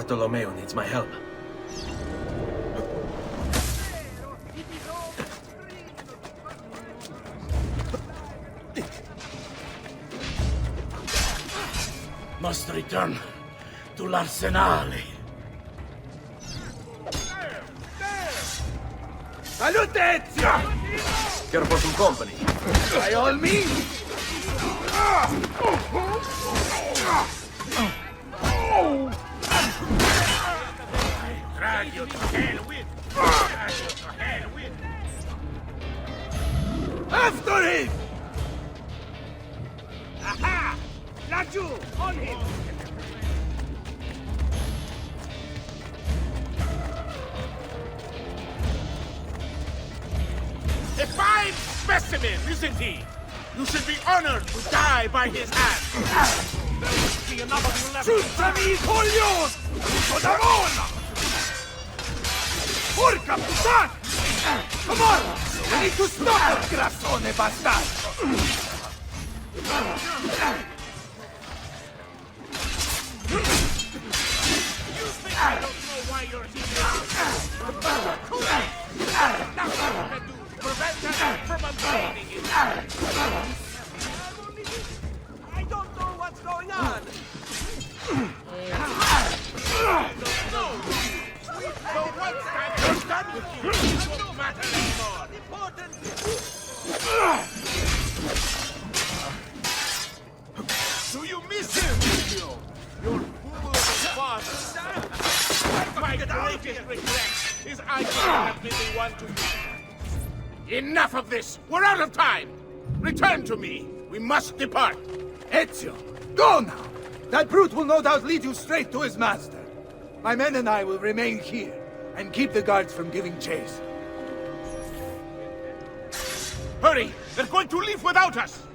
Bartolomeo needs my help. Must return to l'Arsenale. Salute, Ezio! Care for some company? By all means! Drag you to hell with! Drag you to hell with! After him! Aha! Laggiù! On him! A fine specimen, isn't he? You should be honored to die by his hand. There must be another level. Ciuzzami i coglioni! Codavona! Porca puttana! Come on! We need to stop that grassone bastardo! You think I don't know why you're here? Nothing you can do to prevent us from obtaining it. I don't know what's going on. No! So once that is done with you, it won't matter anymore. Do you miss him, Ezio? Your fool of a father. My greatest regret is I could have been the one to you. Enough of this! We're out of time! Return to me! We must depart! Ezio, go now! That brute will no doubt lead you straight to his master. My men and I will remain here and keep the guards from giving chase. Hurry! They're going to leave without us!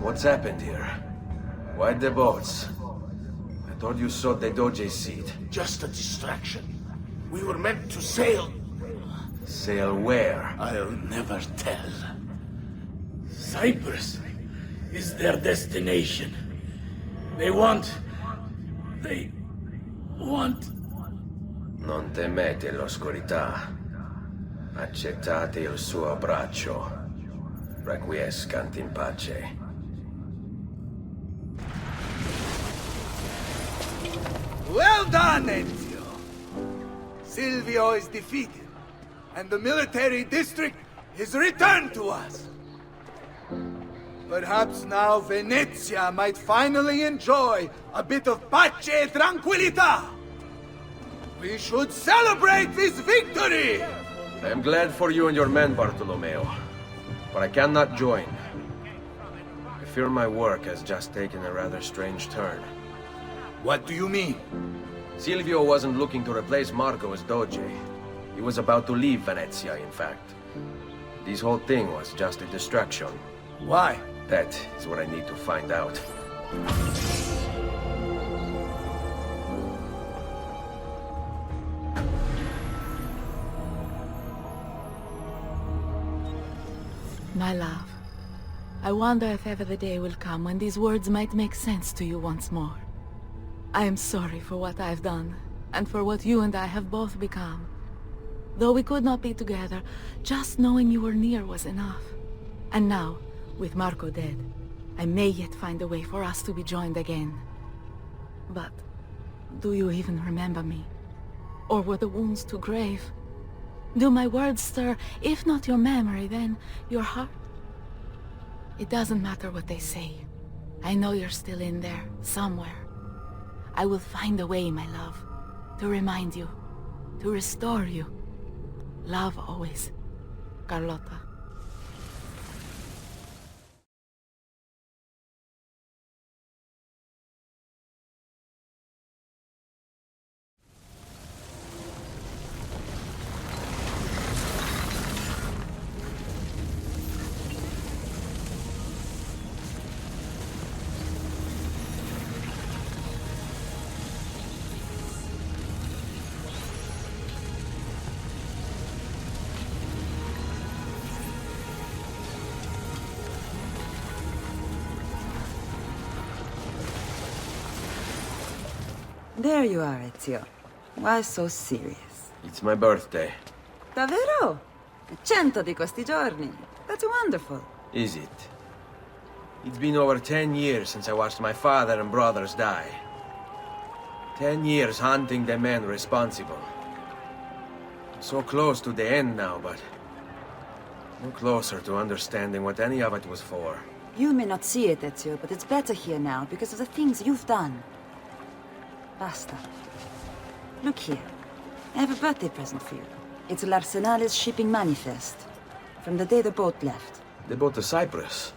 What's happened here? Why the boats? I thought you sought the Doge's seat. Just a distraction. We were meant to sail. Sail where? I'll never tell. Cyprus is their destination. They want... Non temete l'oscurità. Accettate il suo braccio. Requiescant in pace. Well done, Ezio! Silvio is defeated, and the military district is returned to us. Perhaps now Venezia might finally enjoy a bit of pace e tranquillità. We should celebrate this victory! I am glad for you and your men, Bartolomeo. But I cannot join. I fear my work has just taken a rather strange turn. What do you mean? Silvio wasn't looking to replace Marco as Doge. He was about to leave Venezia, in fact. This whole thing was just a distraction. Why? That is what I need to find out. My love, I wonder if ever the day will come when these words might make sense to you once more. I am sorry for what I've done, and for what you and I have both become. Though we could not be together, just knowing you were near was enough. And now, with Marco dead, I may yet find a way for us to be joined again. But, do you even remember me? Or were the wounds too grave? Do my words stir, if not your memory, then your heart? It doesn't matter what they say. I know you're still in there, somewhere. I will find a way, my love, to remind you, to restore you. Love always, Carlotta. There you are, Ezio. Why so serious? It's my birthday. Davvero? 100 di questi giorni. That's wonderful. Is it? It's been over 10 years since I watched my father and brothers die. 10 years hunting the men responsible. So close to the end now, but no closer to understanding what any of it was for. You may not see it, Ezio, but it's better here now because of the things you've done. Basta. Look here. I have a birthday present for you. It's l'Arsenale's shipping manifest. From the day the boat left. The boat to Cyprus?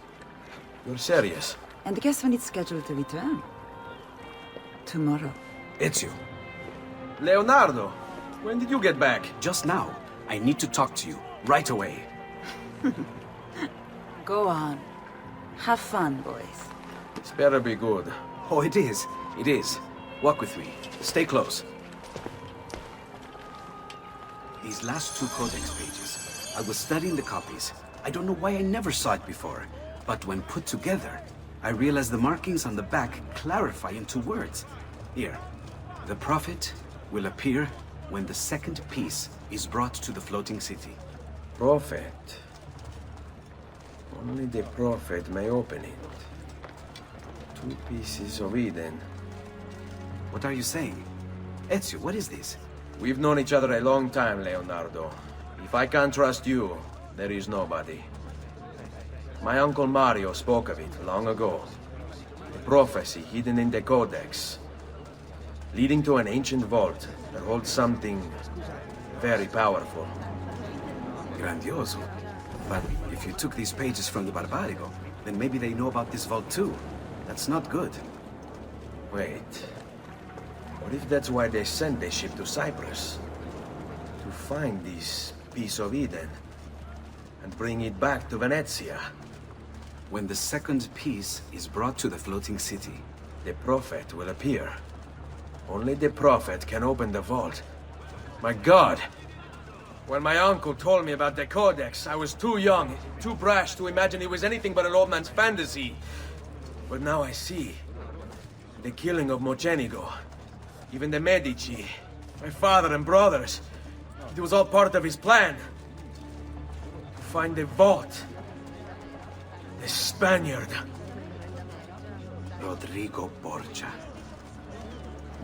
You're serious? And guess when it's scheduled to return? Tomorrow. Ezio, Leonardo! When did you get back? just now. I need to talk to you, right away. Go on. Have fun, boys. This better be good. Oh, it is. It is. Walk with me. Stay close. These last 2 codex pages. I was studying the copies. I don't know why I never saw it before. But when put together, I realized the markings on the back clarify into words. Here. The prophet will appear when the second piece is brought to the floating city. Prophet. Only the prophet may open it. 2 pieces of Eden. What are you saying? Ezio, what is this? We've known each other a long time, Leonardo. If I can't trust you, there is nobody. My uncle Mario spoke of it long ago. A prophecy hidden in the Codex, leading to an ancient vault that holds something very powerful. Grandioso. But if you took these pages from the Barbarigo, then maybe they know about this vault too. That's not good. Wait. What if that's why they sent the ship to Cyprus? To find this piece of Eden and bring it back to Venezia. When the second piece is brought to the floating city, The prophet will appear. Only the prophet can open the vault. My God! When my uncle told me about the Codex, I was too young, too brash to imagine it was anything but an old man's fantasy. But now I see. The killing of Mocenigo, even the Medici, my father and brothers. It was all part of his plan. To find the vault. The Spaniard. Rodrigo Bórgia.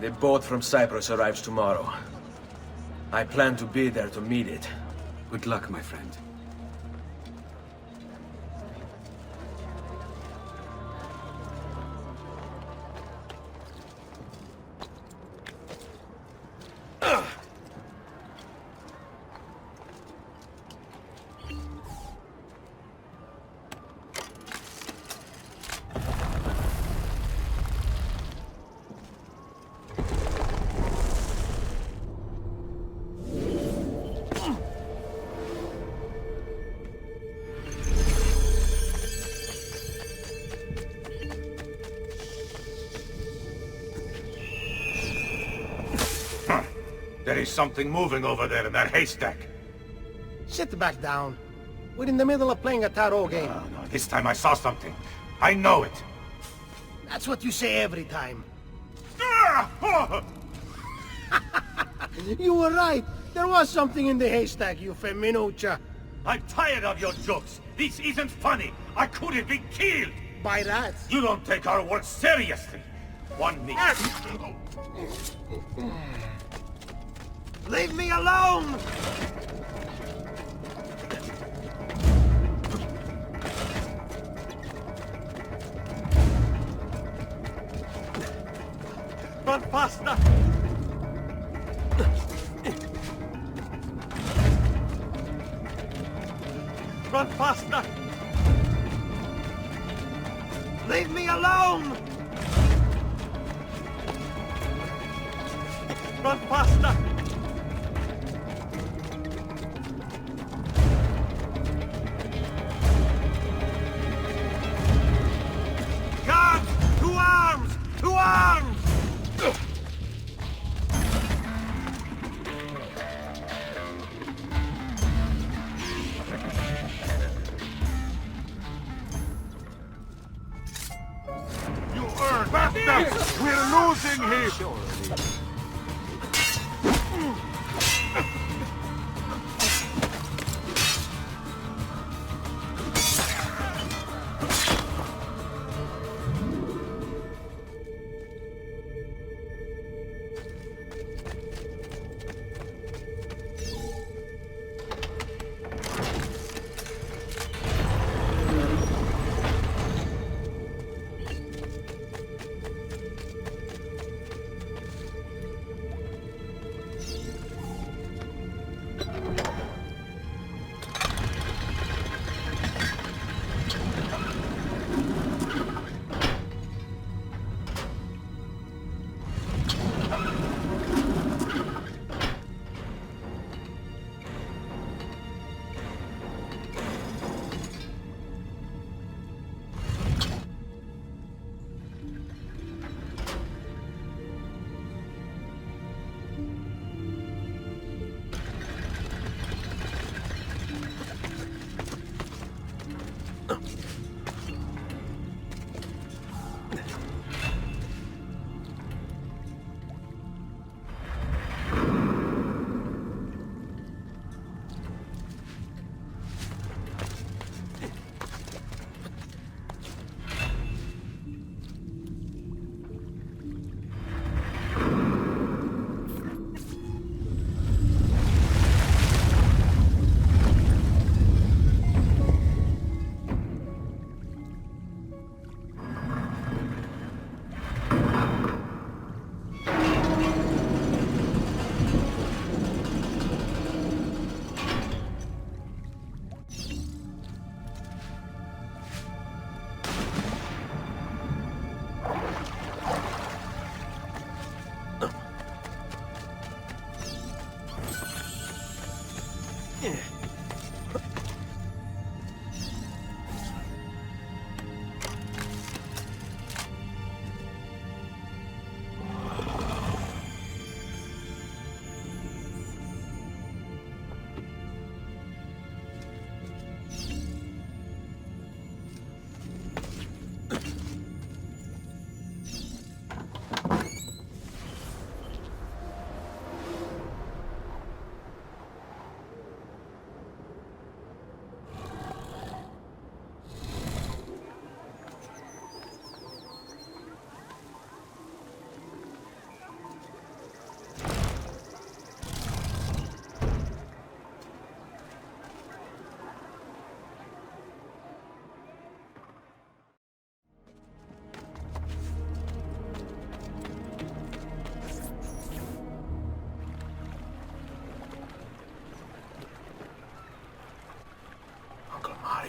The boat from Cyprus arrives tomorrow. I plan to be there to meet it. Good luck, my friend. There is something moving over there in that haystack. Sit back down. We're in the middle of playing a tarot game. No, this time I saw something. I know it. That's what you say every time. You were right. There was something in the haystack, you feminuccia. I'm tired of your jokes. This isn't funny. I could have been killed. By rats. You don't take our work seriously. 1 minute. Leave me alone! Run faster! Run faster! Leave me alone! Run faster! Guards! To arms! To arms! You earned that! We're losing him!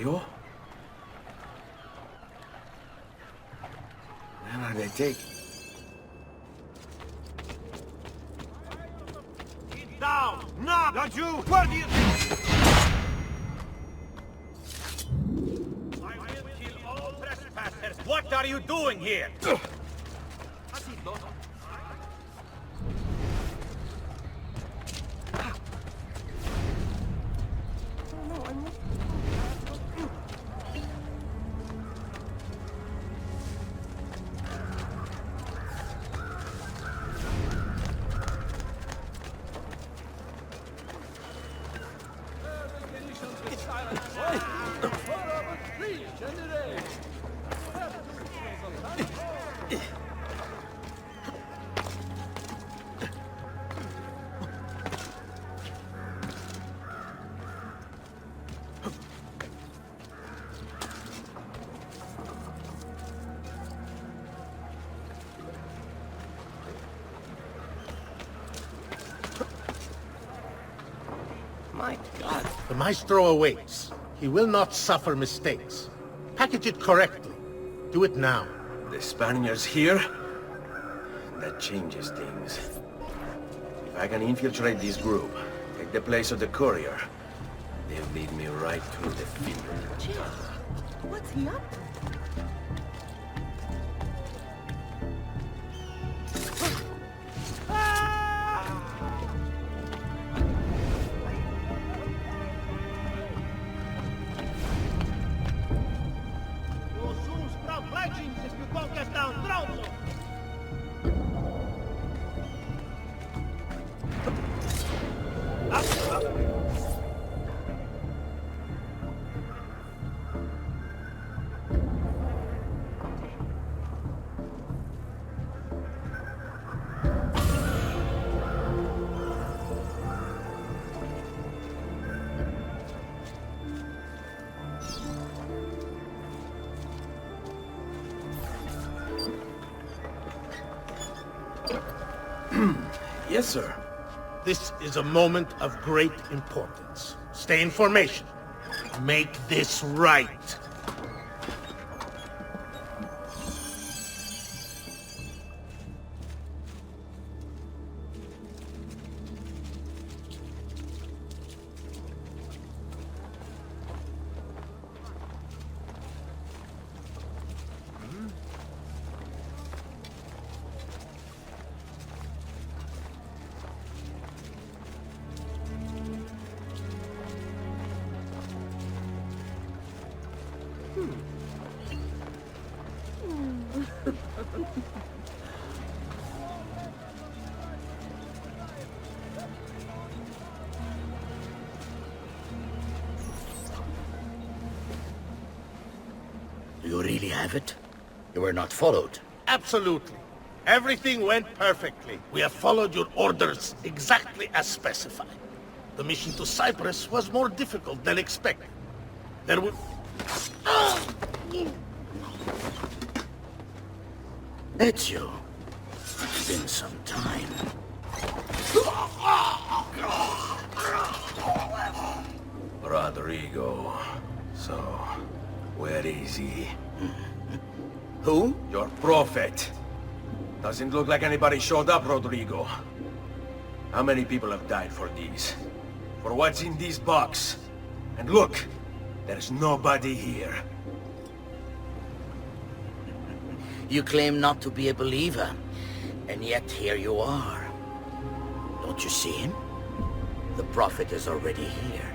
Mario? Where are they taking? Get down! No! Not you! Where do you... I will kill all trespassers! What are you doing here? My God. The maestro awaits. He will not suffer mistakes. Package it correctly. Do it now. The Spaniards here? That changes things. If I can infiltrate this group, take the place of the courier, they'll lead me right to the field. What's he up to? Yes, sir. This is a moment of great importance. Stay in formation. Make this right. You really have it? You were not followed? Absolutely. Everything went perfectly. We have followed your orders exactly as specified. The mission to Cyprus was more difficult than expected. There were... Ezio, it's been some time. Rodrigo. So, where is he? Who? Your prophet. Doesn't look like anybody showed up, Rodrigo. How many people have died for these? For what's in this box? And look, there's nobody here. You claim not to be a believer, and yet here you are. Don't you see him? The prophet is already here.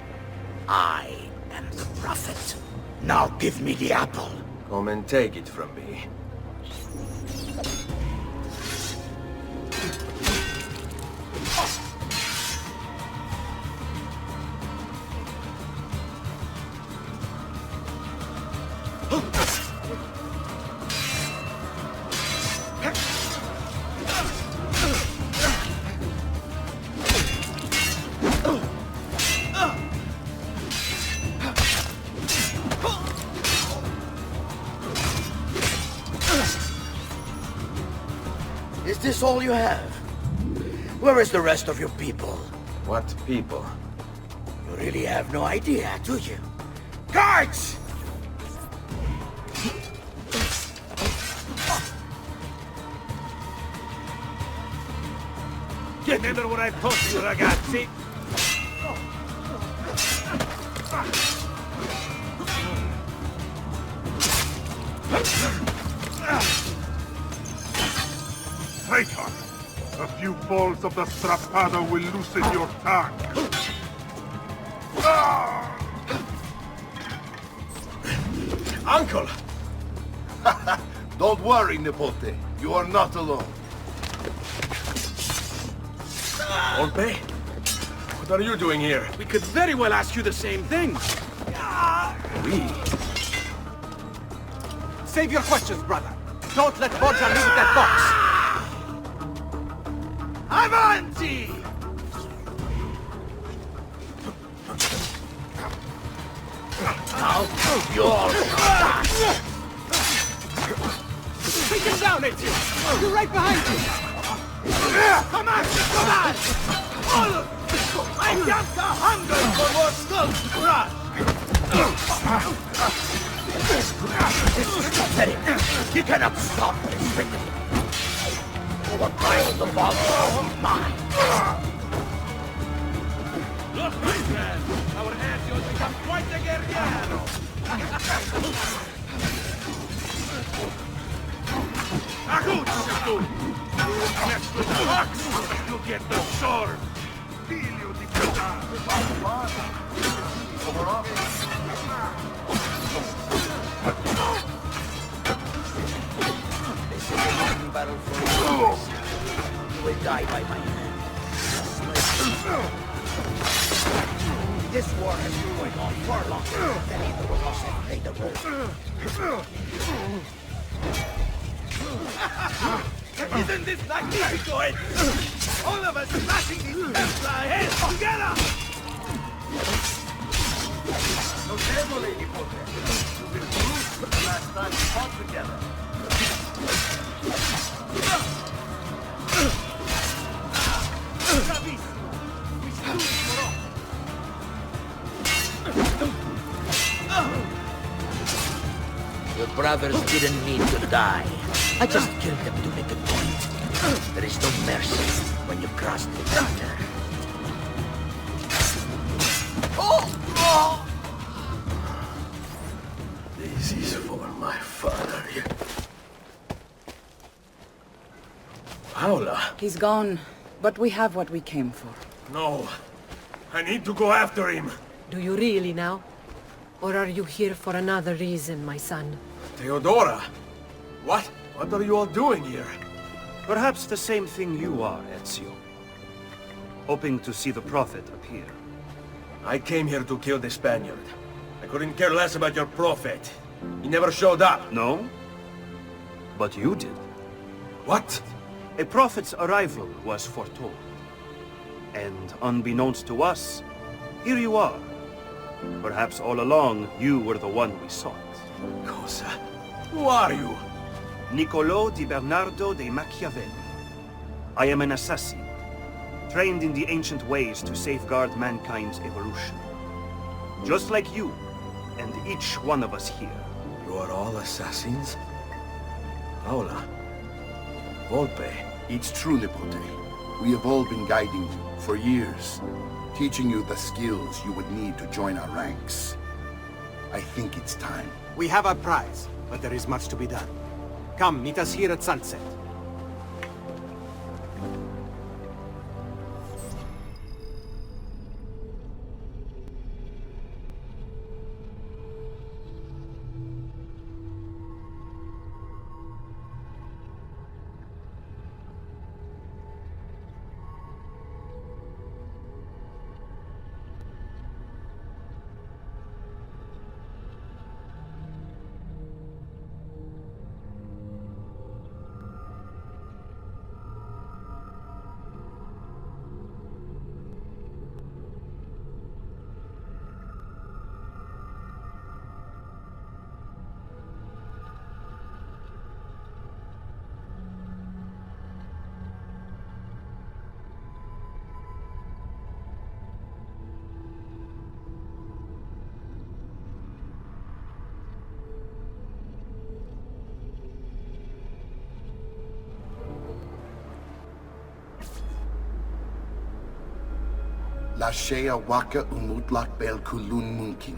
I am the prophet. Now give me the apple. Come and take it from me. Is this all you have? Where is the rest of your people? What people? You really have no idea, do you? Guards! Remember what I taught you, ragazzi? Traitor! A few balls of the strappado will loosen your tongue. Uncle! Don't worry, Nipote. You are not alone. Olpe? What are you doing here? We could very well ask you the same thing. We? Save your questions, brother. Don't let Bórgia leave with that box. Avanti! Now, you're done. Take him down, Ezio. You're right behind you. Come on! Come on! I got the hunger for more skulls to crush! This is pathetic. You cannot stop this wicked. The price of the vault is mine. Look, my friend. Our Ezio has become quite a guerriero. Aguccia tu! Next with the ox, you get the sword. Figlio di pietà. This is a long battle for you. You will die by my hand. This war has been going on far longer than either of us have played a role. Isn't this magnifico? All of us smashing these Templar heads together! Notevole, Nipote. You will prove the last time we fought together. brothers didn't need to die. I just killed them to make a point. There is no mercy when you cross the border. This is for my father. Paola. He's gone, but we have what we came for. No. I need to go after him. Do you really now? Or are you here for another reason, my son? Theodora! What? What are you all doing here? Perhaps the same thing you are, Ezio. Hoping to see the Prophet appear. I came here to kill the Spaniard. I couldn't care less about your Prophet. He never showed up. No? But you did. What? A Prophet's arrival was foretold. And unbeknownst to us, here you are. Perhaps all along, you were the one we sought. Cosa? Who are you? Niccolò di Bernardo de Machiavelli. I am an assassin, trained in the ancient ways to safeguard mankind's evolution. Just like you, and each one of us here. You are all assassins? Paola. Volpe. It's true, Nipote. We have all been guiding you for years, teaching you the skills you would need to join our ranks. I think it's time. We have our prize, but there is much to be done. Come, meet us here at sunset. Lashea waka umutlak bel kulun munkin.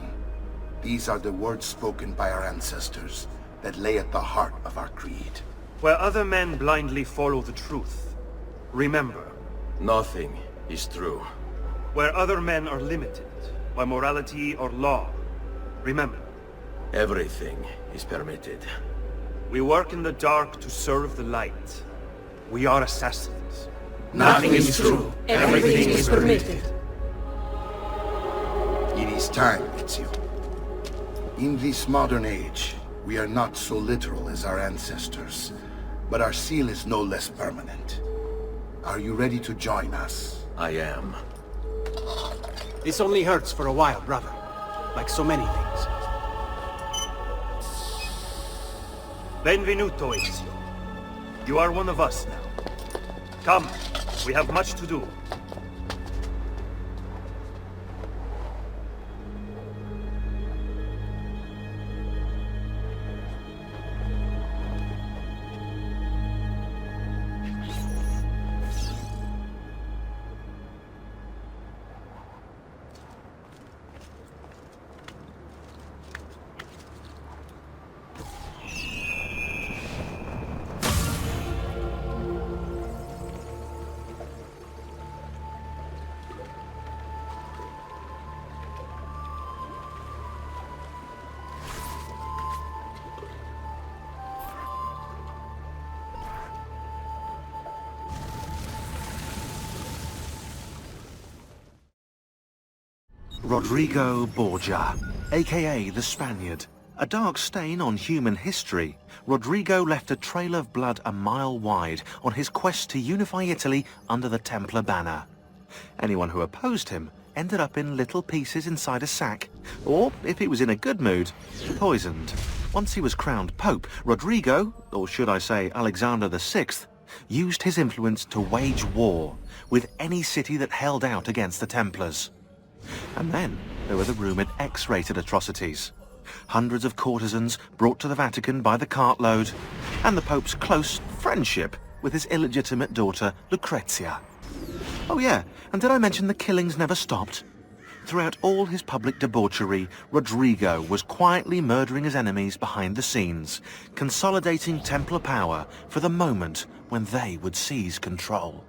These are the words spoken by our ancestors that lay at the heart of our creed. Where other men blindly follow the truth, remember. Nothing is true. Where other men are limited by morality or law, remember. Everything is permitted. We work in the dark to serve the light. We are assassins. Nothing is true. Everything is permitted. It is time, Ezio. In this modern age, we are not so literal as our ancestors, but our seal is no less permanent. Are you ready to join us? I am. This only hurts for a while, brother. Like so many things. Benvenuto, Ezio. You are one of us now. Come, we have much to do. Rodrigo Bórgia, aka the Spaniard. A dark stain on human history, Rodrigo left a trail of blood a mile wide on his quest to unify Italy under the Templar banner. Anyone who opposed him ended up in little pieces inside a sack, or, if he was in a good mood, poisoned. Once he was crowned Pope, Rodrigo, or should I say Alexander VI, used his influence to wage war with any city that held out against the Templars. And then there were the rumoured X-rated atrocities. hundreds of courtesans brought to the Vatican by the cartload, and the Pope's close friendship with his illegitimate daughter, Lucrezia. Oh yeah, and did I mention the killings never stopped? Throughout all his public debauchery, Rodrigo was quietly murdering his enemies behind the scenes, consolidating Templar power for the moment when they would seize control.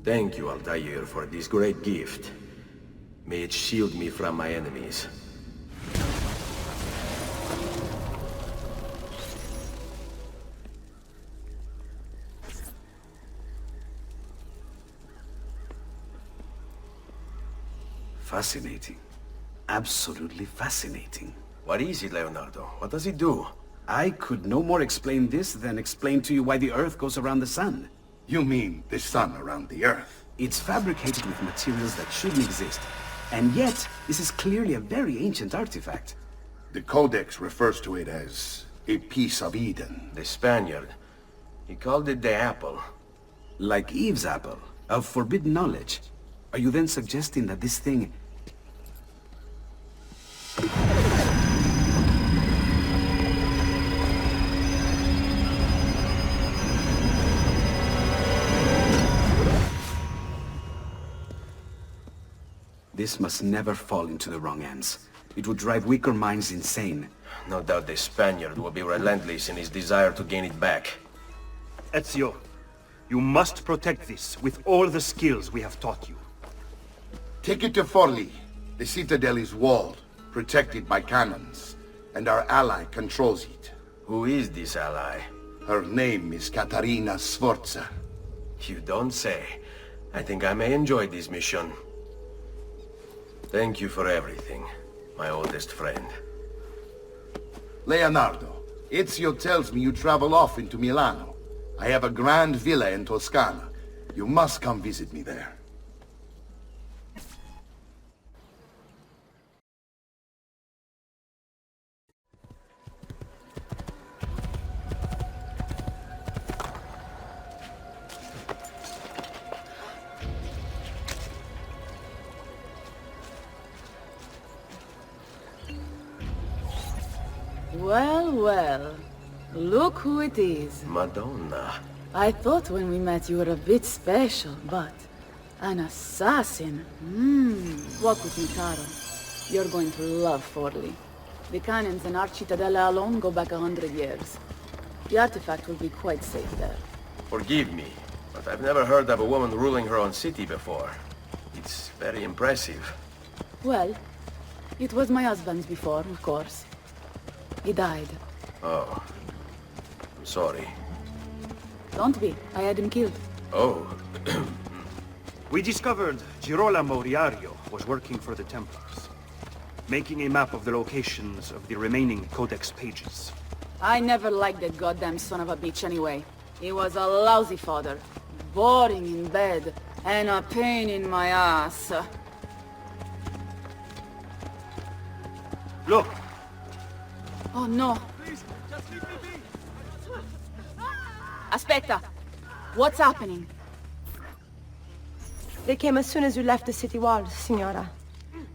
Thank you, Altaïr, for this great gift. May it shield me from my enemies. Fascinating. Absolutely fascinating. What is it, Leonardo? What does it do? I could no more explain this than explain to you why the Earth goes around the Sun. You mean the sun around the Earth? It's fabricated with materials that shouldn't exist. And yet, this is clearly a very ancient artifact. The Codex refers to it as a piece of Eden. The Spaniard. He called it the apple. Like Eve's apple, of forbidden knowledge. Are you then suggesting that this thing... This must never fall into the wrong hands. It would drive weaker minds insane. No doubt the Spaniard will be relentless in his desire to gain it back. Ezio, you must protect this with all the skills we have taught you. Take it to Forli. The citadel is walled, protected by cannons, and our ally controls it. Who is this ally? Her name is Caterina Sforza. You don't say. I think I may enjoy this mission. Thank you for everything, my oldest friend. Leonardo, Ezio tells me you travel off into Milano. I have a grand villa in Toscana. You must come visit me there. Well, well. Look who it is. Madonna. I thought when we met you were a bit special, but... an assassin? Walk with me, Caro. You're going to love Forli. The cannons in our Cittadella alone go back 100 years. The artifact will be quite safe there. Forgive me, but I've never heard of a woman ruling her own city before. It's very impressive. Well, it was my husband's before, of course. He died. Oh. I'm sorry. Don't be. I had him killed. Oh. We discovered Girolamo Riario was working for the Templars, making a map of the locations of the remaining Codex pages. I never liked that goddamn son of a bitch anyway. He was a lousy father, boring in bed, and a pain in my ass. Look! Oh no. Aspetta! What's happening? They came as soon as you left the city walls, Signora.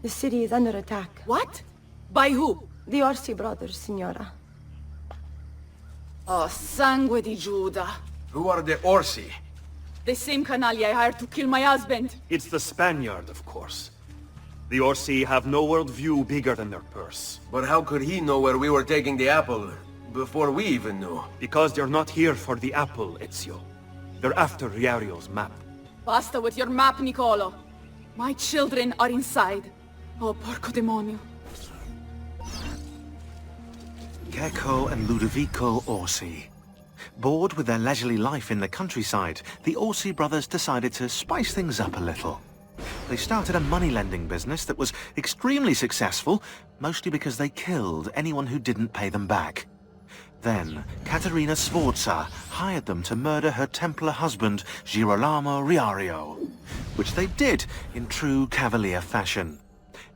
The city is under attack. What? By who? The Orsi brothers, Signora. Oh, sangue di Giuda. Who are the Orsi? The same canaglia I hired to kill my husband. It's the Spaniard, of course. The Orsi have no worldview bigger than their purse. But how could he know where we were taking the apple before we even knew? Because they're not here for the apple, Ezio. They're after Riario's map. Basta with your map, Niccolo. My children are inside. Oh, porco demonio. Cecco and Ludovico Orsi. Bored with their leisurely life in the countryside, the Orsi brothers decided to spice things up a little. They started a money-lending business that was extremely successful, mostly because they killed anyone who didn't pay them back. Then, Caterina Sforza hired them to murder her Templar husband, Girolamo Riario, which they did in true cavalier fashion.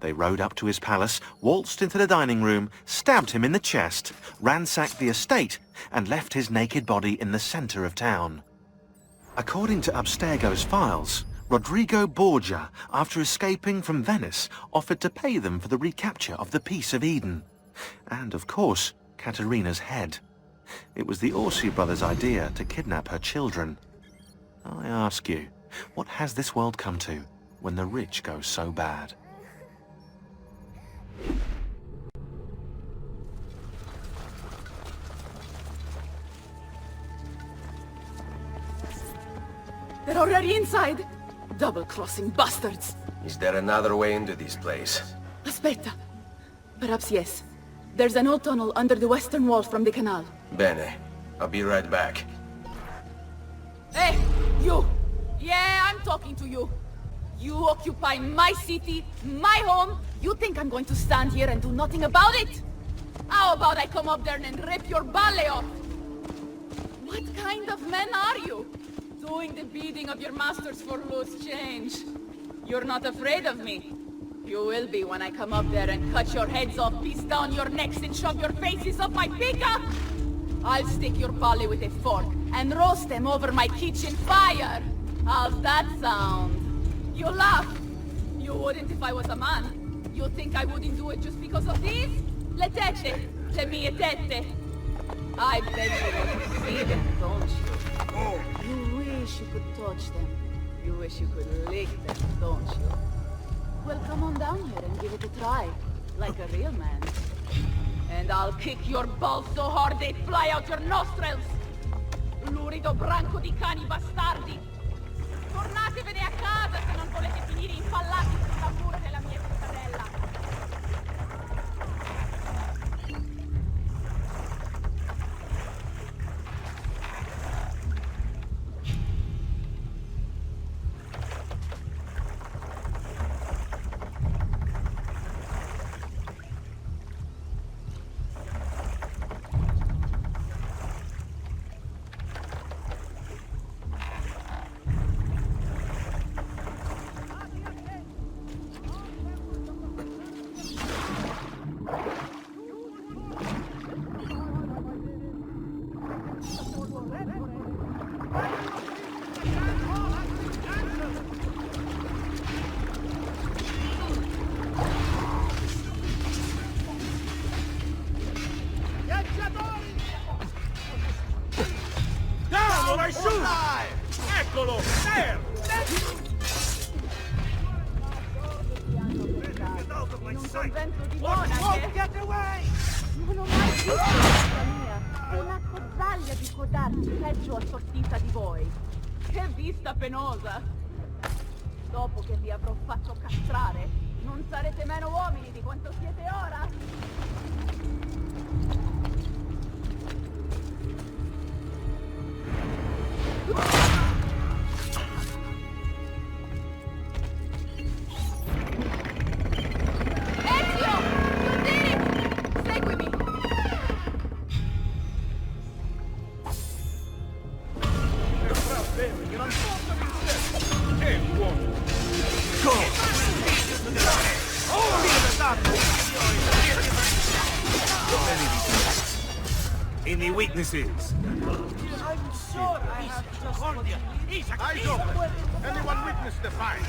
They rode up to his palace, waltzed into the dining room, stabbed him in the chest, ransacked the estate, and left his naked body in the center of town. According to Abstergo's files, Rodrigo Bórgia, after escaping from Venice, offered to pay them for the recapture of the Peace of Eden. And, of course, Caterina's head. It was the Orsi brothers' idea to kidnap her children. I ask you, what has this world come to when the rich go so bad? They're already inside! Double-crossing bastards! Is there another way into this place? Aspetta. Perhaps yes. There's an old tunnel under the western wall from the canal. Bene. I'll be right back. Hey, you! Yeah, I'm talking to you. You occupy my city, my home. You think I'm going to stand here and do nothing about it? How about I come up there and rip your ballet off? What kind of men are you? Doing the bidding of your masters for loose change. You're not afraid of me. You will be when I come up there and cut your heads off, piece down your necks, and shove your faces up my pica! I'll stick your ballet with a fork and roast them over my kitchen fire! How's that sound? You laugh! You wouldn't if I was a man. You think I wouldn't do it just because of these? Le tette! Le mie tette! I bet you want to see them, don't you? You wish you could touch them. You wish you could lick them, don't you? Well, come on down here and give it a try, like a real man. And I'll kick your balls so hard they fly out your nostrils! Lurido branco di cani bastardi! Tornatevene a casa se non volete finire impallati sulla mura della mia cittadella! Vai su! Eccolo! There! In un convento di monache? Non ho mai visto vita mia una cozzaglia di codardi peggio assortita di voi. Che vista penosa! Dopo che vi avrò fatto castrare, non sarete meno uomini di quanto siete ora? Any witnesses? Eyes open. Anyone witness the fight?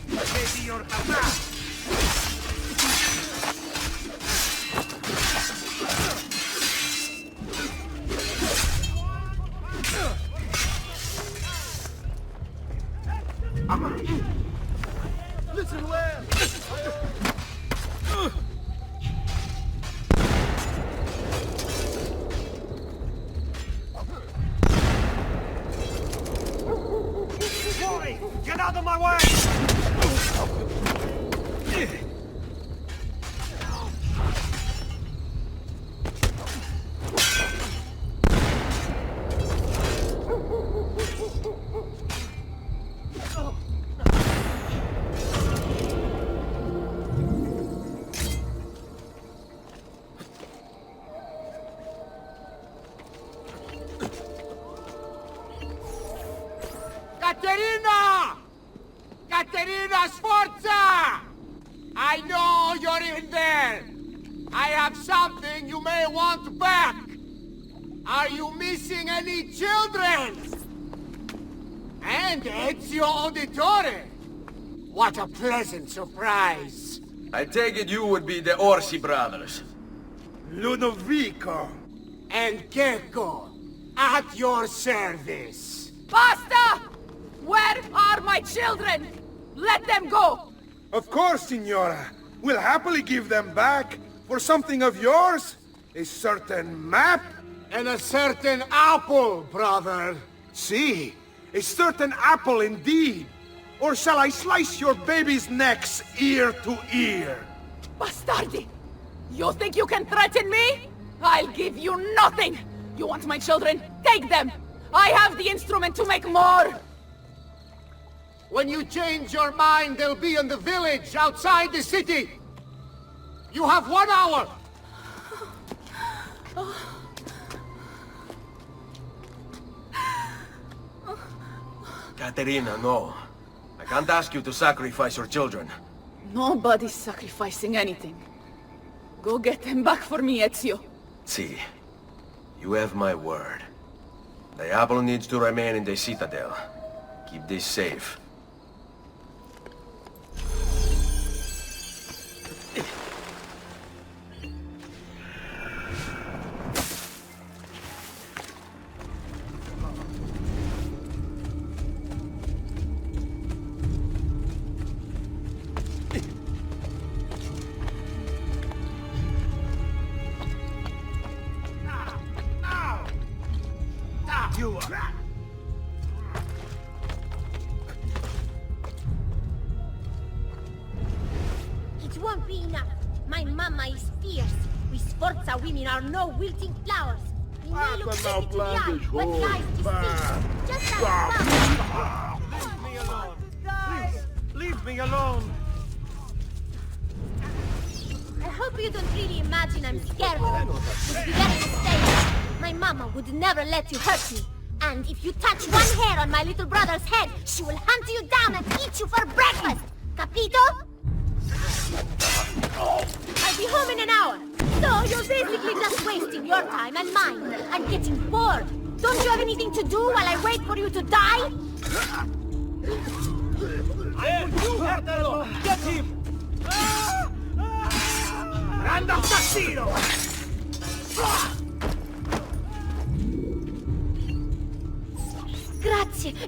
Maybe your papa. Listen well. Boy, get out of my way! Caterina! Caterina Sforza! I know you're in there! I have something you may want back! Are you missing any children? And Ezio Auditore! What a pleasant surprise! I take it you would be the Orsi brothers. Ludovico and Gecko, at your service. Basta! Where are my children? Let them go! Of course, Signora. We'll happily give them back for something of yours. A certain map. And a certain apple, brother. See, a certain apple indeed. Or shall I slice your baby's necks ear to ear? Bastardi! You think you can threaten me? I'll give you nothing! You want my children? Take them! I have the instrument to make more! When you change your mind, they'll be in the village outside the city. You have 1 hour. Caterina, no. I can't ask you to sacrifice your children. Nobody's sacrificing anything. Go get them back for me, Ezio. See, you have my word. The apple needs to remain in the citadel. Keep this safe. It won't be enough. My mama is fierce. We Sforza women are no wilting flowers. We may look pretty to the eye, but lies deceive. Just like mama. Leave me alone. Please, leave me alone. I hope you don't really imagine I'm scared of you. It's very mistake. My mama would never let you hurt me. And if you touch one hair on my little brother's head, she will hunt you down and eat you for breakfast. Capito? I'll be home in an hour. So you're basically just wasting your time and mine. I'm getting bored. Don't you have anything to do while I wait for you to die? Get him! Grande assassino!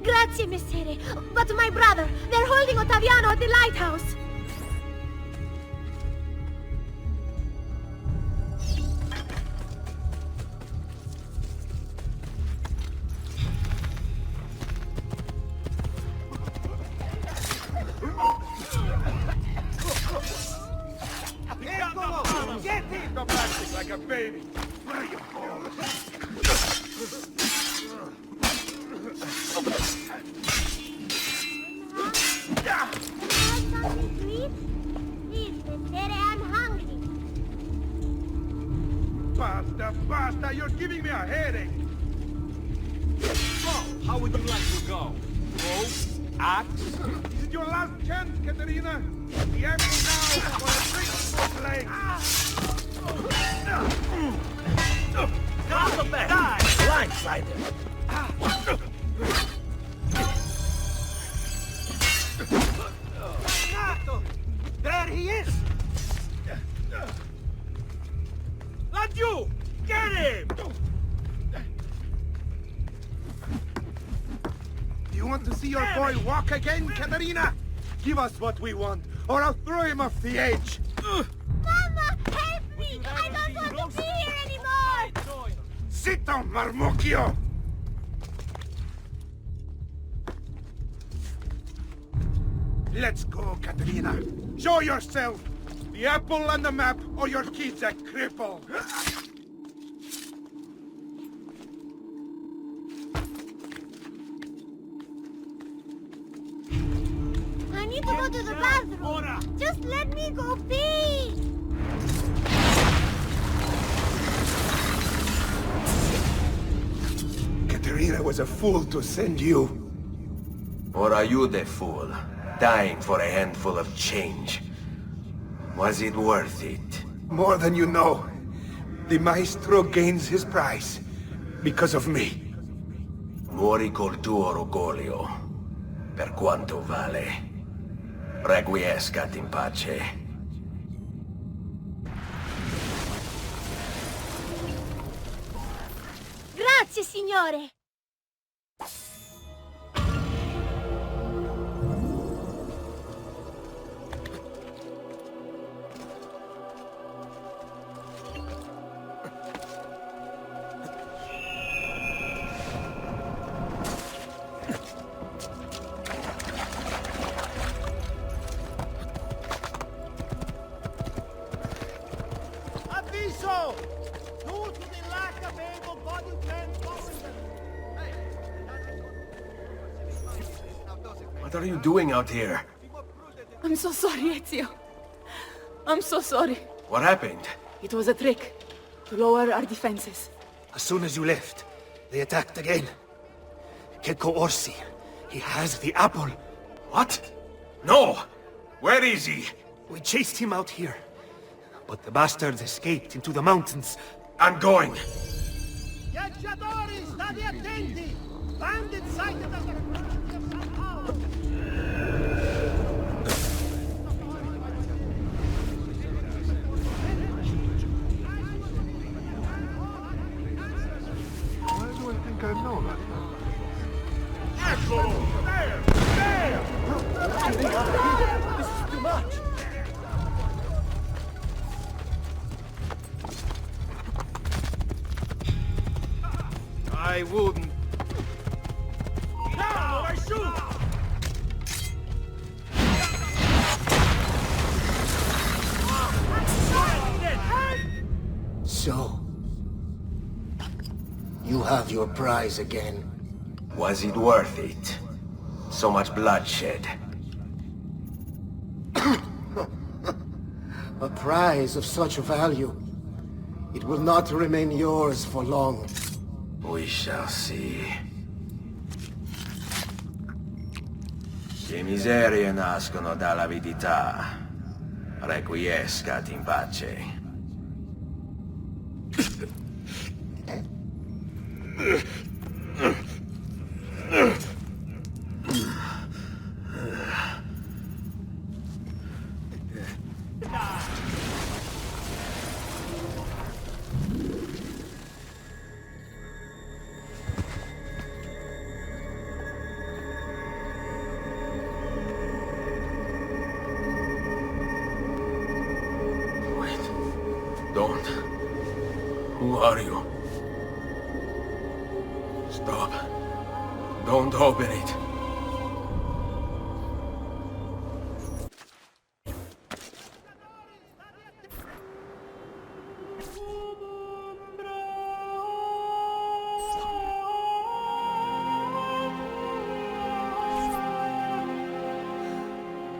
Grazie, messere. But my brother, they're holding Ottaviano at the lighthouse. Get him! Stop acting like a baby. Where are you going? I'm hungry. Basta, you're giving me a headache. So, how would you like to go? Rope? Axe? Is it your last chance, Caterina? The apple now for a trick for play. outsider. There he is! Ladieu! Get him! Do you want to see your boy walk again, Katerina? Give us what we want, or I'll throw him off the edge. Mama, help me! I don't want to be here anymore! Sit down, Marmocchio! Let's go, Katerina. Show yourself. The apple and the map, or your kid's a cripple. I need to go to the bathroom. Just let me go pee. Katerina was a fool to send you. Or are you the fool, dying for a handful of change? Was it worth it? More than you know. The maestro gains his prize because of me. Muori col tuo orgoglio, per quanto vale. Requiescat in pace. Grazie, signore. Avviso! Tutti nell'acqua vengo body What are you doing out here? I'm so sorry, Ezio. I'm so sorry. What happened? It was a trick to lower our defenses. As soon as you left, they attacked again. Checco Orsi, he has the apple. What? No! Where is he? We chased him out here, but the bastards escaped into the mountains. I'm going. Viaggiatori, state attenti! Bandit sighted us at the Why do I think I know that now? Eccolo! There! There! This is too much! I wouldn't. Now, I shoot! So, you have your prize again. Was it worth it? So much bloodshed. A prize of such value. It will not remain yours for long. We shall see. Le miserie nascono dall'avidità. Requiescat in pace. Don't. Who are you? Stop. Don't open it.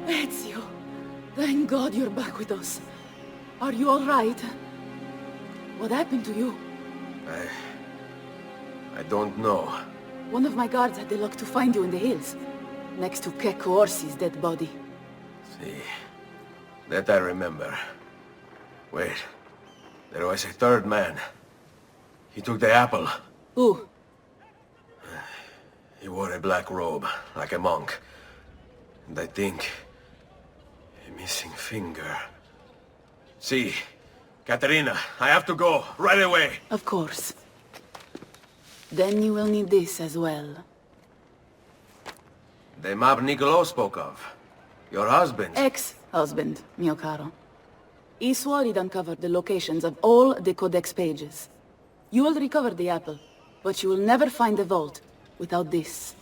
Ezio, thank God you're back with us. Are you all right? What happened to you? I don't know. One of my guards had the luck to find you in the hills, next to Checco Orsi's dead body. See, that I remember. Wait, there was a third man. He took the apple. Who? He wore a black robe, like a monk. And I think... a missing finger. See, Caterina, I have to go, right away. Of course. Then you will need this as well. The map Niccolo spoke of. Your husband. Ex-husband, mio caro. He swore he'd uncovered the locations of all the Codex pages. You will recover the apple, but you will never find the vault without this.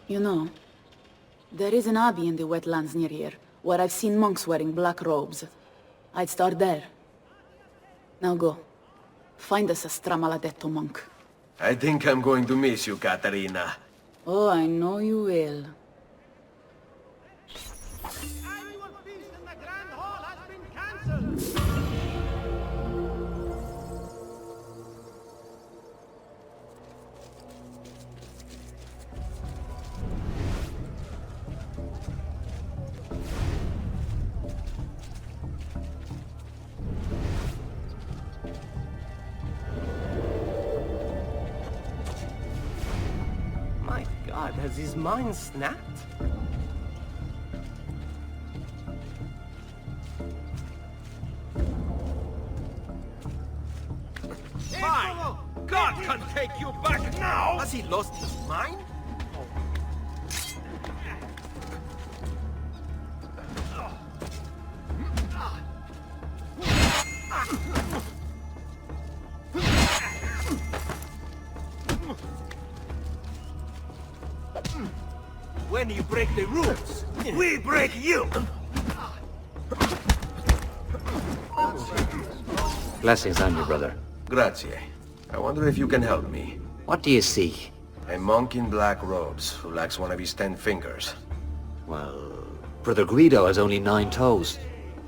You know, there is an abbey in the wetlands near here, where I've seen monks wearing black robes. I'd start there. Now go. Find us a stramaladetto monk. I think I'm going to miss you, Caterina. Oh, I know you will. Has his mind snapped? My God can take you back now! Has he lost his mind? When you break the rules, we break you! Blessings on you, brother. Grazie. I wonder if you can help me. What do you seek? A monk in black robes who lacks one of his 10 fingers. Well, Brother Guido has only 9 toes.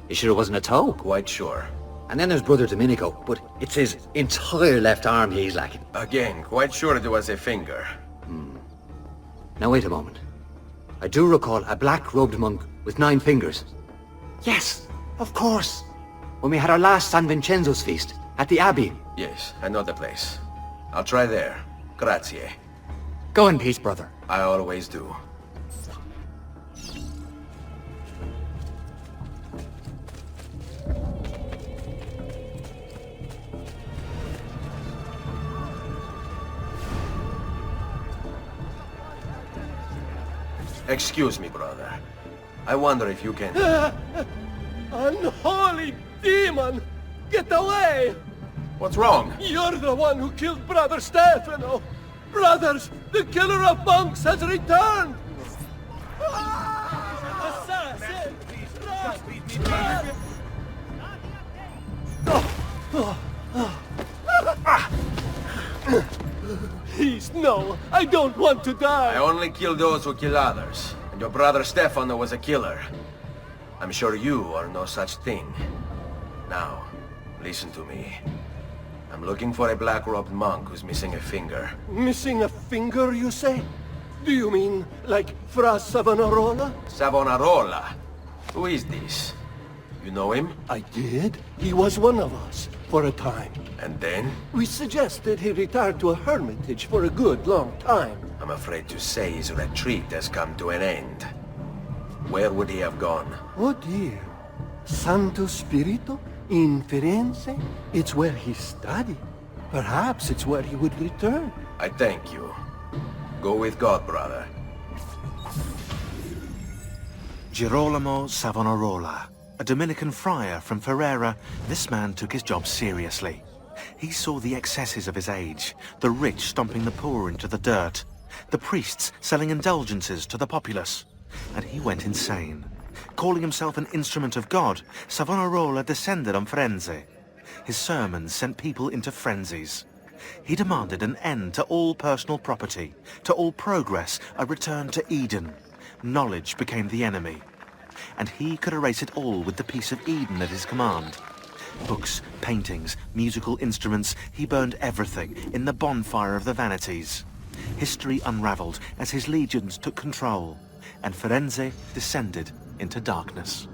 You sure it wasn't a toe? Quite sure. And then there's Brother Domenico, but it's his entire left arm he's lacking. Again, quite sure it was a finger. Now wait a moment. I do recall a black-robed monk with 9 fingers. Yes, of course. When we had our last San Vincenzo's feast, at the Abbey. Yes, I know the place. I'll try there. Grazie. Go in peace, brother. I always do. Excuse me, brother. I wonder if you can... Unholy demon! Get away! What's wrong? You're the one who killed Brother Stefano! Brothers, the killer of monks has returned! Assassin! Please, no! I don't want to die! I only kill those who kill others. And your brother Stefano was a killer. I'm sure you are no such thing. Now, listen to me. I'm looking for a black-robed monk who's missing a finger. Missing a finger, you say? Do you mean like Fra Savonarola? Savonarola? Who is this? You know him? I did. He was one of us, for a time. And then? We suggested he retire to a hermitage for a good long time. I'm afraid to say his retreat has come to an end. Where would he have gone? Oh dear. Santo Spirito? In Firenze? It's where he studied. Perhaps it's where he would return. I thank you. Go with God, brother. Girolamo Savonarola, a Dominican friar from Ferrara, this man took his job seriously. He saw the excesses of his age, the rich stomping the poor into the dirt, the priests selling indulgences to the populace, and he went insane. Calling himself an instrument of God, Savonarola descended on Firenze. His sermons sent people into frenzies. He demanded an end to all personal property, to all progress, a return to Eden. Knowledge became the enemy, and he could erase it all with the peace of Eden at his command. Books, paintings, musical instruments, he burned everything in the bonfire of the vanities. History unraveled as his legions took control, and Firenze descended into darkness.